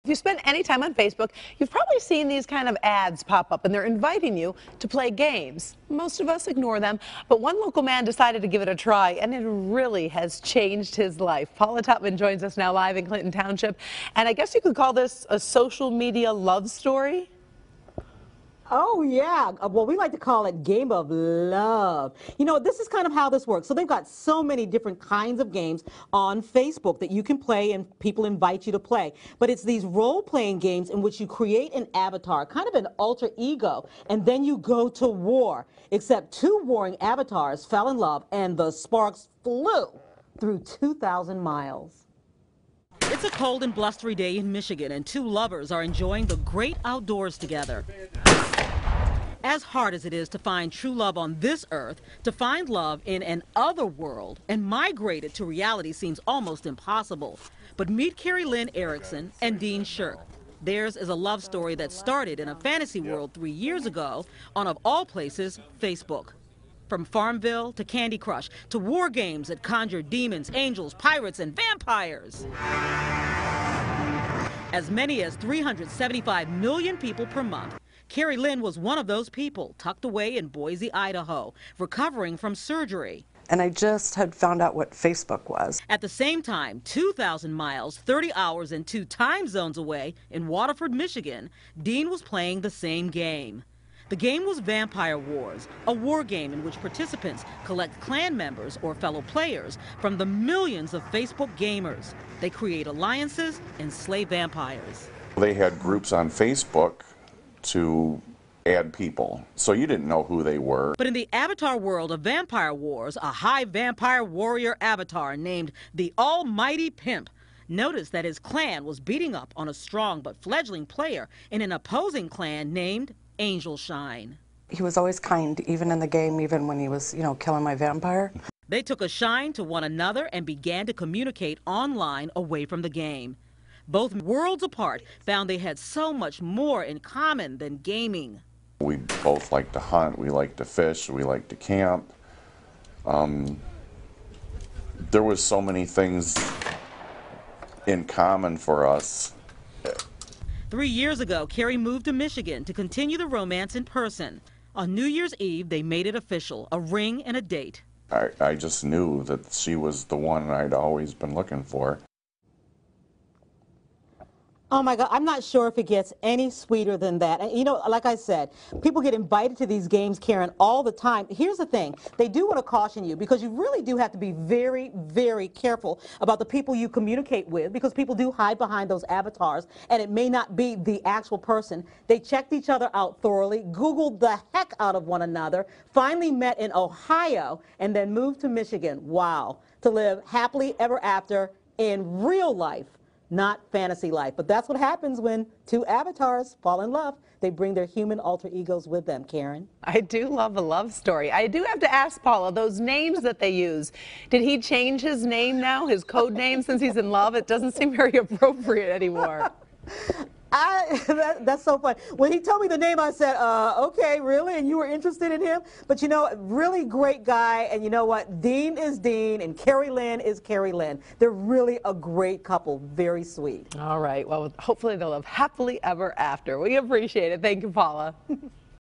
If you spend any time on Facebook, you've probably seen these kind of ads pop up, and they're inviting you to play games. Most of us ignore them, but one local man decided to give it a try, and it really has changed his life. Paula Tutman joins us now live in Clinton Township, and I guess you could call this a social media love story. Oh, yeah. Well, we like to call it Game of Love. You know, this is kind of how this works. So they've got so many different kinds of games on Facebook that you can play and people invite you to play. But it's these role-playing games in which you create an avatar, kind of an alter ego, and then you go to war. Except two warring avatars fell in love and the sparks flew through 2,000 miles. It's a cold and blustery day in Michigan, and two lovers are enjoying the great outdoors together. As hard as it is to find true love on this earth, to find love in an other world and migrate it to reality seems almost impossible. But meet Carrie Lynn Erickson and Dean Shirk. Theirs is a love story that started in a fantasy world 3 years ago on, of all places, Facebook. From Farmville to Candy Crush to war games that conjure demons, angels, pirates, and vampires. As many as 375 million people per month. Carrie Lynn was one of those people tucked away in Boise, Idaho, recovering from surgery. And I just had found out what Facebook was. At the same time, 2,000 miles, 30 hours, and 2 time zones away in Waterford, Michigan, Dean was playing the same game. The game was Vampire Wars, a war game in which participants collect clan members or fellow players from the millions of Facebook gamers. They create alliances and slay vampires. They had groups on Facebook to add people, so you didn't know who they were. But in the avatar world of Vampire Wars, a high vampire warrior avatar named the Almighty Pimp noticed that his clan was beating up on a strong but fledgling player in an opposing clan named Angel Shine. He was always kind, even in the game, even when he was, killing my vampire. They took a shine to one another and began to communicate online away from the game. Both worlds apart found they had so much more in common than gaming. We both like to hunt, we like to fish, we like to camp. There was so many things in common for us. 3 years ago, Carrie moved to Michigan to continue the romance in person. On New Year's Eve, they made it official, a ring and a date. I just knew that she was the one I'd always been looking for. Oh my God, I'm not sure if it gets any sweeter than that. And like I said, people get invited to these games, Karen, all the time. Here's the thing, they do want to caution you because you really do have to be very, very careful about the people you communicate with because people do hide behind those avatars and it may not be the actual person. They checked each other out thoroughly, Googled the heck out of one another, finally met in Ohio and then moved to Michigan. Wow, to live happily ever after in real life. Not fantasy life. But that's what happens when two avatars fall in love. They bring their human alter egos with them, Karen. I do love a love story. I do have to ask Paula, those names that they use, did he change his name now, his code name, since he's in love? It doesn't seem very appropriate anymore. That's so funny. When he told me the name, I said, okay, really? And you were interested in him? But really great guy. And you know what? Dean is Dean and Carrie Lynn is Carrie Lynn. They're really a great couple. Very sweet. All right. Well, hopefully they'll live happily ever after. We appreciate it. Thank you, Paula.